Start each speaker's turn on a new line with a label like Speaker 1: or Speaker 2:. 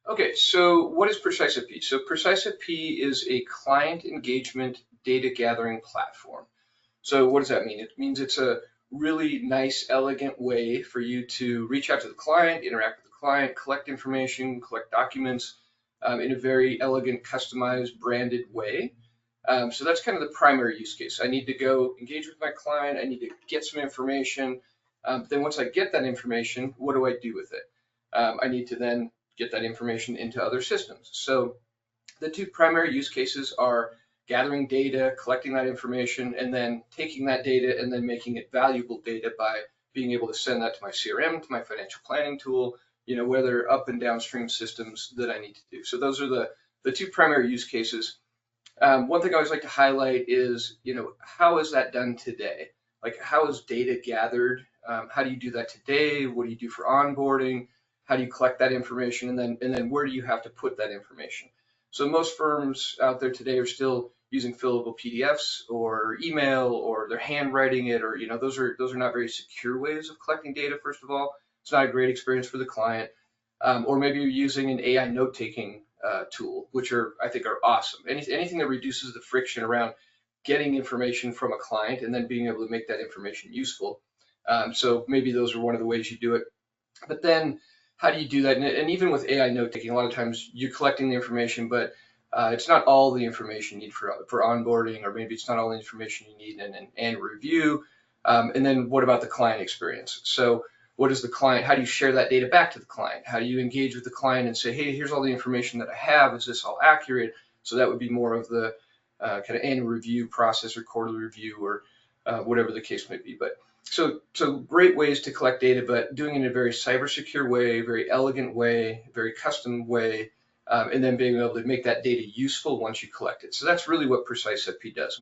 Speaker 1: Okay, so what is PreciseFP? So PreciseFP is a client engagement data gathering platform. So what does that mean? It means it's a really nice, elegant way for you to reach out to the client, interact with the client, collect information, collect documents in a very elegant, customized, branded way. So that's kind of the primary use case. I need to go engage with my client. I need to get some information. Then once I get that information, what do I do with it? I need to then get that information into other systems. So the two primary use cases are gathering data, collecting that information, and then taking that data and then making it valuable data by being able to send that to my CRM, to my financial planning tool, whether up and downstream systems that I need to do. So those are the two primary use cases. One thing I always like to highlight is, how is that done today? Like, how is data gathered? How do you do that today? What do you do for onboarding? How do you collect that information? And then where do you have to put that information? So most firms out there today are still using fillable PDFs or email, or they're handwriting it, or those are not very secure ways of collecting data. First of all, it's not a great experience for the client. Or maybe you're using an AI note-taking tool, which I think are awesome. Anything that reduces the friction around getting information from a client and then being able to make that information useful. So maybe those are one of the ways you do it. But then how do you do that? And even with AI note taking, a lot of times you're collecting the information, but it's not all the information you need for onboarding, or maybe it's not all the information you need in an annual review. And then what about the client experience? So what is the client, how do you share that data back to the client? How do you engage with the client and say, hey, here's all the information that I have. Is this all accurate? So that would be more of the kind of annual review process or quarterly review, or whatever the case may be. But so great ways to collect data, but doing it in a very cyber secure way, very elegant way, very custom way, and then being able to make that data useful once you collect it. So that's really what PreciseFP does.